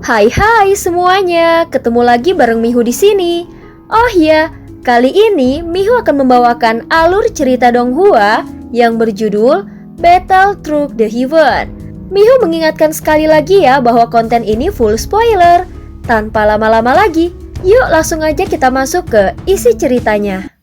Hai semuanya, ketemu lagi bareng Mihu di sini. Oh ya, kali ini Mihu akan membawakan alur cerita Donghua yang berjudul Battle Through the Heaven. Mihu mengingatkan sekali lagi ya bahwa konten ini full spoiler. Tanpa lama-lama lagi, yuk langsung aja kita masuk ke isi ceritanya.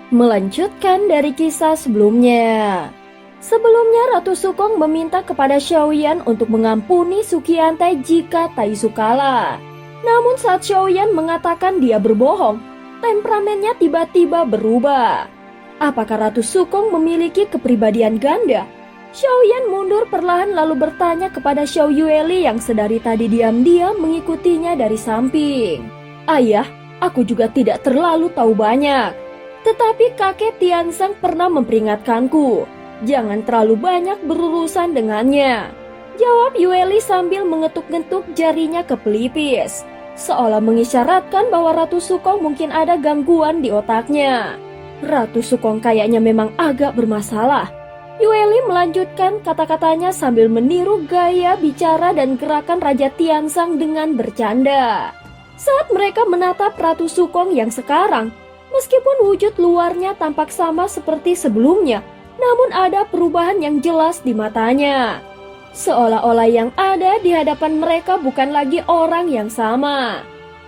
Melanjutkan dari kisah sebelumnya. Sebelumnya Ratu Sukong meminta kepada Xiaoyan untuk mengampuni Sukiantai jika Taisu kalah. Namun saat Xiaoyan mengatakan dia berbohong, temperamennya tiba-tiba berubah. Apakah Ratu Sukong memiliki kepribadian ganda? Xiaoyan mundur perlahan lalu bertanya kepada Xiao Yueli yang sedari tadi diam-diam mengikutinya dari samping. Ayah, aku juga tidak terlalu tahu banyak. Tetapi kakek Tianzang pernah memperingatkanku, jangan terlalu banyak berurusan dengannya. Jawab Yueli sambil mengetuk-ngetuk jarinya ke pelipis, seolah mengisyaratkan bahwa Ratu Sukong mungkin ada gangguan di otaknya. Ratu Sukong kayaknya memang agak bermasalah. Yueli melanjutkan kata-katanya sambil meniru gaya bicara dan gerakan Raja Tianzang dengan bercanda. Saat mereka menatap Ratu Sukong yang sekarang, meskipun wujud luarnya tampak sama seperti sebelumnya, namun ada perubahan yang jelas di matanya. Seolah-olah yang ada di hadapan mereka bukan lagi orang yang sama.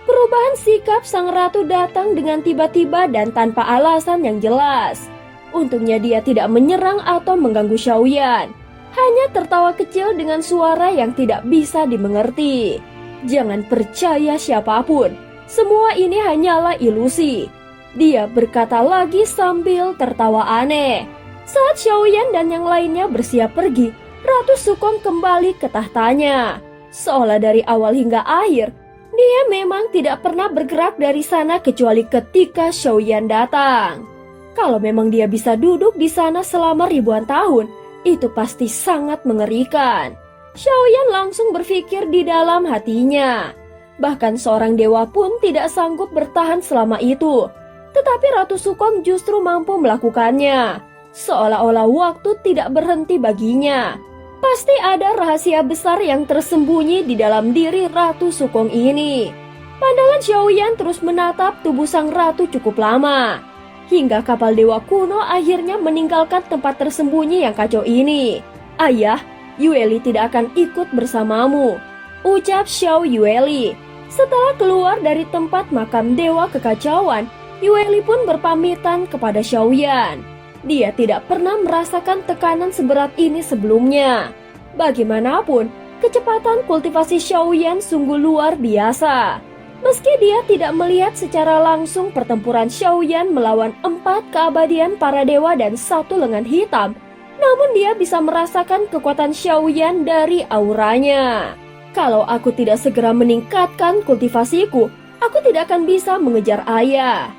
Perubahan sikap sang ratu datang dengan tiba-tiba dan tanpa alasan yang jelas. Untungnya dia tidak menyerang atau mengganggu Xiaoyan, hanya tertawa kecil dengan suara yang tidak bisa dimengerti. Jangan percaya siapapun, semua ini hanyalah ilusi. Dia berkata lagi sambil tertawa aneh. Saat Xiaoyan dan yang lainnya bersiap pergi, Ratu Sukong kembali ke tahtanya. Seolah dari awal hingga akhir, dia memang tidak pernah bergerak dari sana kecuali ketika Xiaoyan datang. Kalau memang dia bisa duduk di sana selama ribuan tahun, itu pasti sangat mengerikan. Xiaoyan langsung berpikir di dalam hatinya. Bahkan seorang dewa pun tidak sanggup bertahan selama itu. Tetapi Ratu Sukong justru mampu melakukannya, seolah-olah waktu tidak berhenti baginya. Pasti ada rahasia besar yang tersembunyi di dalam diri Ratu Sukong ini. Pandangan Xiaoyan terus menatap tubuh sang ratu cukup lama, hingga kapal dewa kuno akhirnya meninggalkan tempat tersembunyi yang kacau ini. Ayah, Yueli tidak akan ikut bersamamu, ucap Xiao Yueli. Setelah keluar dari tempat makam dewa kekacauan, Yueli pun berpamitan kepada Xiaoyan. Dia tidak pernah merasakan tekanan seberat ini sebelumnya. Bagaimanapun, kecepatan kultivasi Xiaoyan sungguh luar biasa. Meski dia tidak melihat secara langsung pertempuran Xiaoyan melawan 4 keabadian para dewa dan 1 lengan hitam, namun dia bisa merasakan kekuatan Xiaoyan dari auranya. Kalau aku tidak segera meningkatkan kultivasiku, aku tidak akan bisa mengejar ayah,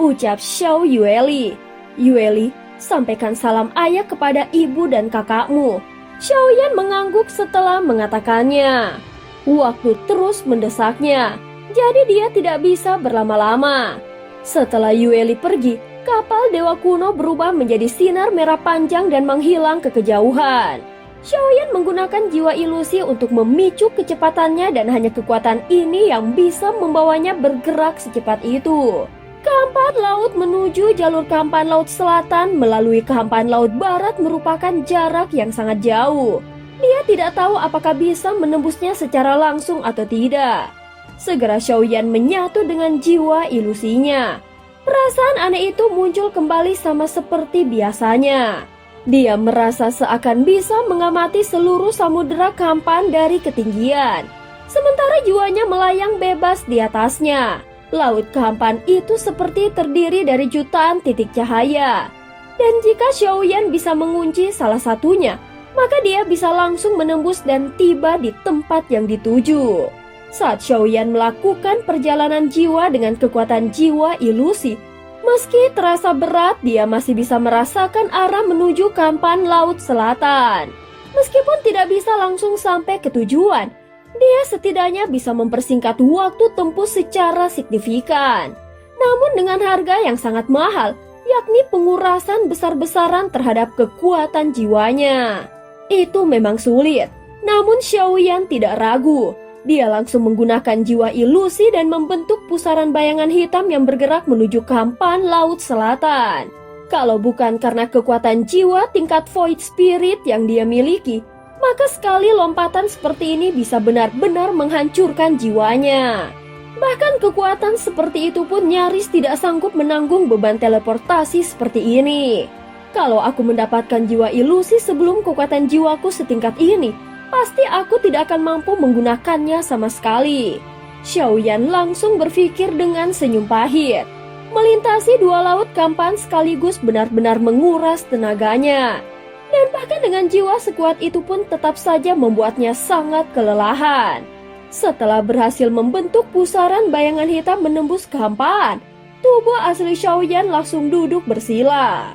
ucap Xiao Yueli. Yueli, sampaikan salam ayah kepada ibu dan kakakmu. Xiaoyan mengangguk setelah mengatakannya. Waktu terus mendesaknya, jadi dia tidak bisa berlama-lama. Setelah Yueli pergi, kapal dewa kuno berubah menjadi sinar merah panjang dan menghilang ke kejauhan. Xiaoyan menggunakan jiwa ilusi untuk memicu kecepatannya dan hanya kekuatan ini yang bisa membawanya bergerak secepat itu. Kehampaan laut menuju jalur kehampaan laut selatan melalui kehampaan laut barat merupakan jarak yang sangat jauh. Dia tidak tahu apakah bisa menembusnya secara langsung atau tidak. Segera Xiaoyan menyatu dengan jiwa ilusinya. Perasaan aneh itu muncul kembali sama seperti biasanya. Dia merasa seakan bisa mengamati seluruh samudera kehampaan dari ketinggian, sementara jiwanya melayang bebas di atasnya. Laut kehampaan itu seperti terdiri dari jutaan titik cahaya. Dan jika Xiaoyan bisa mengunci salah satunya, maka dia bisa langsung menembus dan tiba di tempat yang dituju. Saat Xiaoyan melakukan perjalanan jiwa dengan kekuatan jiwa ilusi, meski terasa berat, dia masih bisa merasakan arah menuju kehampaan laut selatan. Meskipun tidak bisa langsung sampai ke tujuan, dia setidaknya bisa mempersingkat waktu tempuh secara signifikan. namun dengan harga yang sangat mahal, yakni pengurasan besar-besaran terhadap kekuatan jiwanya. Itu memang sulit, namun Xiaoyan tidak ragu. Dia langsung menggunakan jiwa ilusi dan membentuk pusaran bayangan hitam yang bergerak menuju Kampan Laut Selatan. Kalau bukan karena kekuatan jiwa tingkat Void Spirit yang dia miliki, maka sekali lompatan seperti ini bisa benar-benar menghancurkan jiwanya. Bahkan kekuatan seperti itu pun nyaris tidak sanggup menanggung beban teleportasi seperti ini. Kalau aku mendapatkan jiwa ilusi sebelum kekuatan jiwaku setingkat ini, pasti aku tidak akan mampu menggunakannya sama sekali. Xiaoyan langsung berpikir dengan senyum pahit. Melintasi dua laut Kampan sekaligus benar-benar menguras tenaganya. Dan bahkan dengan jiwa sekuat itu pun tetap saja membuatnya sangat kelelahan. Setelah berhasil membentuk pusaran bayangan hitam menembus Kampan, tubuh asli Xiaoyan langsung duduk bersila.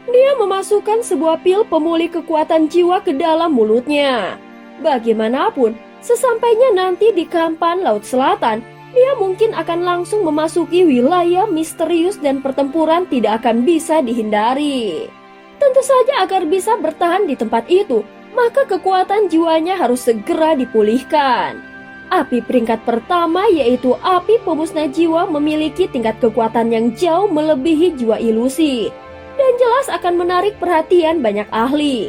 Dia memasukkan sebuah pil pemulih kekuatan jiwa ke dalam mulutnya. Bagaimanapun, sesampainya nanti di Kampan Laut Selatan, dia mungkin akan langsung memasuki wilayah misterius dan pertempuran tidak akan bisa dihindari. Tentu saja agar bisa bertahan di tempat itu, maka kekuatan jiwanya harus segera dipulihkan. Api peringkat pertama yaitu api pemusnah jiwa memiliki tingkat kekuatan yang jauh melebihi jiwa ilusi, dan jelas akan menarik perhatian banyak ahli.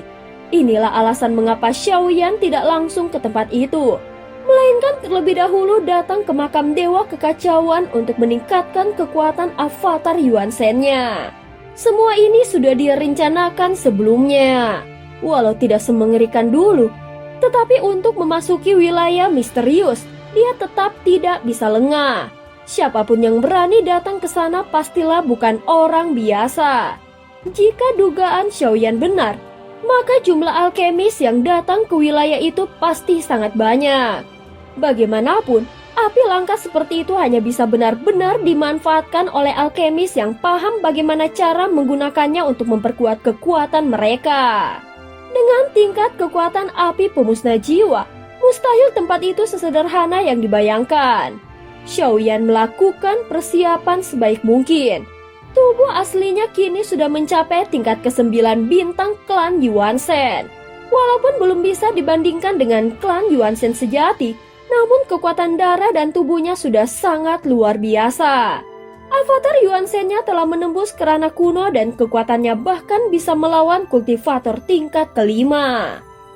Inilah alasan mengapa Xiaoyan tidak langsung ke tempat itu, melainkan terlebih dahulu datang ke makam Dewa Kekacauan untuk meningkatkan kekuatan avatar Yuan Shen-nya. Semua ini sudah direncanakan sebelumnya. Walau tidak semengerikan dulu, tetapi untuk memasuki wilayah misterius, dia tetap tidak bisa lengah. Siapapun yang berani datang ke sana pastilah bukan orang biasa. Jika dugaan Xiaoyan benar, maka jumlah alkemis yang datang ke wilayah itu pasti sangat banyak. Bagaimanapun, api langka seperti itu hanya bisa benar-benar dimanfaatkan oleh alkemis yang paham bagaimana cara menggunakannya untuk memperkuat kekuatan mereka. Dengan tingkat kekuatan api pemusnah jiwa, mustahil tempat itu sesederhana yang dibayangkan. Xiaoyan melakukan persiapan sebaik mungkin. Tubuh aslinya kini sudah mencapai tingkat ke-9 bintang klan Yuan Shen. Walaupun belum bisa dibandingkan dengan klan Yuan Shen sejati, namun kekuatan darah dan tubuhnya sudah sangat luar biasa. Avatar Yuan Shen-nya telah menembus kerana kuno dan kekuatannya bahkan bisa melawan kultivator tingkat ke-5.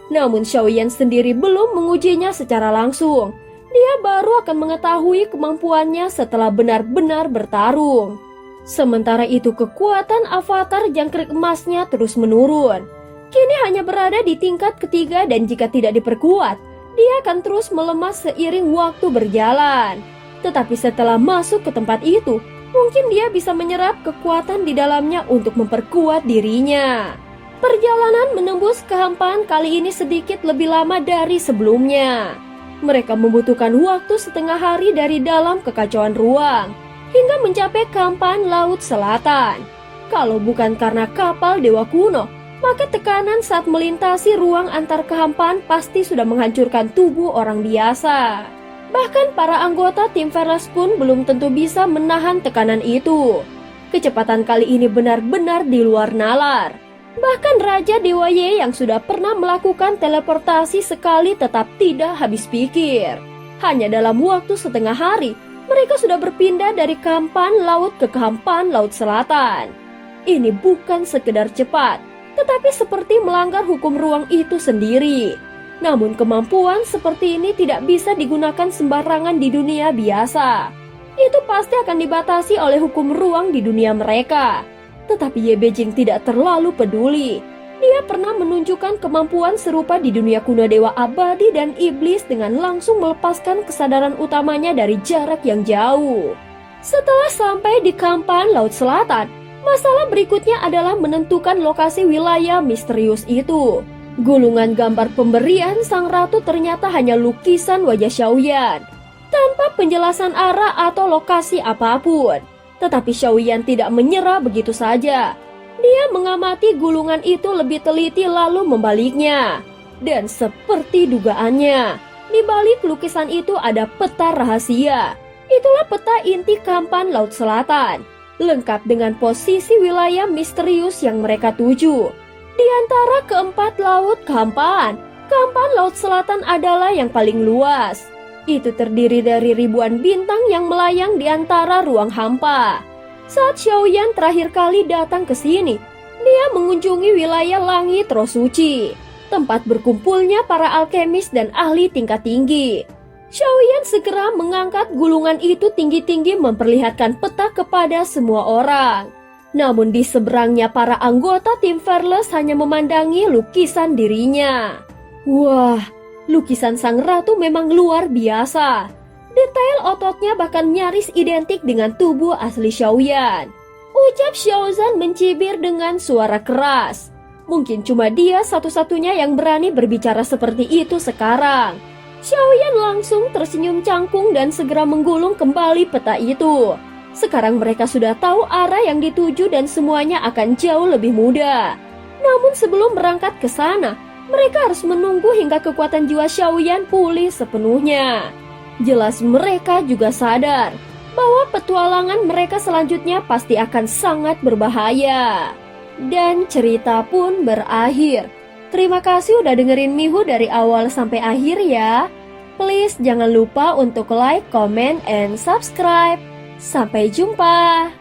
Namun Xiaoyan sendiri belum mengujinya secara langsung. Dia baru akan mengetahui kemampuannya setelah benar-benar bertarung. Sementara itu kekuatan avatar jangkrik emasnya terus menurun. Kini hanya berada di tingkat ketiga dan jika tidak diperkuat, dia akan terus melemah seiring waktu berjalan. Tetapi setelah masuk ke tempat itu, mungkin dia bisa menyerap kekuatan di dalamnya untuk memperkuat dirinya. Perjalanan menembus kehampaan kali ini sedikit lebih lama dari sebelumnya. Mereka membutuhkan waktu setengah hari dari dalam kekacauan ruang hingga mencapai Kampan Laut Selatan. Kalau bukan karena kapal Dewa Kuno, maka tekanan saat melintasi ruang antar kehampaan pasti sudah menghancurkan tubuh orang biasa. Bahkan para anggota tim Fearless pun belum tentu bisa menahan tekanan itu. Kecepatan kali ini benar-benar di luar nalar. Bahkan Raja Dewa Ye yang sudah pernah melakukan teleportasi sekali tetap tidak habis pikir. Hanya dalam waktu setengah hari, mereka sudah berpindah dari Kampan Laut ke Kampan Laut Selatan. Ini bukan sekedar cepat, tetapi seperti melanggar hukum ruang itu sendiri. Namun kemampuan seperti ini tidak bisa digunakan sembarangan di dunia biasa. Itu pasti akan dibatasi oleh hukum ruang di dunia mereka. Tetapi Ye Beijing tidak terlalu peduli. Dia pernah menunjukkan kemampuan serupa di dunia kuno Dewa Abadi dan Iblis dengan langsung melepaskan kesadaran utamanya dari jarak yang jauh. Setelah sampai di Kampan Laut Selatan, masalah berikutnya adalah menentukan lokasi wilayah misterius itu. Gulungan gambar pemberian sang ratu ternyata hanya lukisan wajah Xiaoyan, tanpa penjelasan arah atau lokasi apapun. Tetapi Xiaoyan tidak menyerah begitu saja. Dia mengamati gulungan itu lebih teliti lalu membaliknya. Dan seperti dugaannya, di balik lukisan itu ada peta rahasia. Itulah peta inti Kampan Laut Selatan, lengkap dengan posisi wilayah misterius yang mereka tuju. Di antara keempat laut Kampan, Kampan Laut Selatan adalah yang paling luas. Itu terdiri dari ribuan bintang yang melayang di antara ruang hampa. Saat Xiaoyan terakhir kali datang ke sini, dia mengunjungi wilayah langit roh suci, tempat berkumpulnya para alkemis dan ahli tingkat tinggi. Xiaoyan segera mengangkat gulungan itu tinggi-tinggi memperlihatkan peta kepada semua orang. Namun di seberangnya para anggota tim Fearless hanya memandangi lukisan dirinya. Wah, lukisan sang ratu memang luar biasa. Detail ototnya bahkan nyaris identik dengan tubuh asli Xiaoyan. Ucap Xiaozan mencibir dengan suara keras. Mungkin cuma dia satu-satunya yang berani berbicara seperti itu sekarang. Xiaoyan langsung tersenyum cangkung dan segera menggulung kembali peta itu. Sekarang mereka sudah tahu arah yang dituju dan semuanya akan jauh lebih mudah. Namun sebelum berangkat ke sana, mereka harus menunggu hingga kekuatan jiwa Xiaoyan pulih sepenuhnya. Jelas mereka juga sadar bahwa petualangan mereka selanjutnya pasti akan sangat berbahaya. Dan cerita pun berakhir. Terima kasih udah dengerin Mihu dari awal sampai akhir ya. Please jangan lupa untuk like, comment, and subscribe. Sampai jumpa.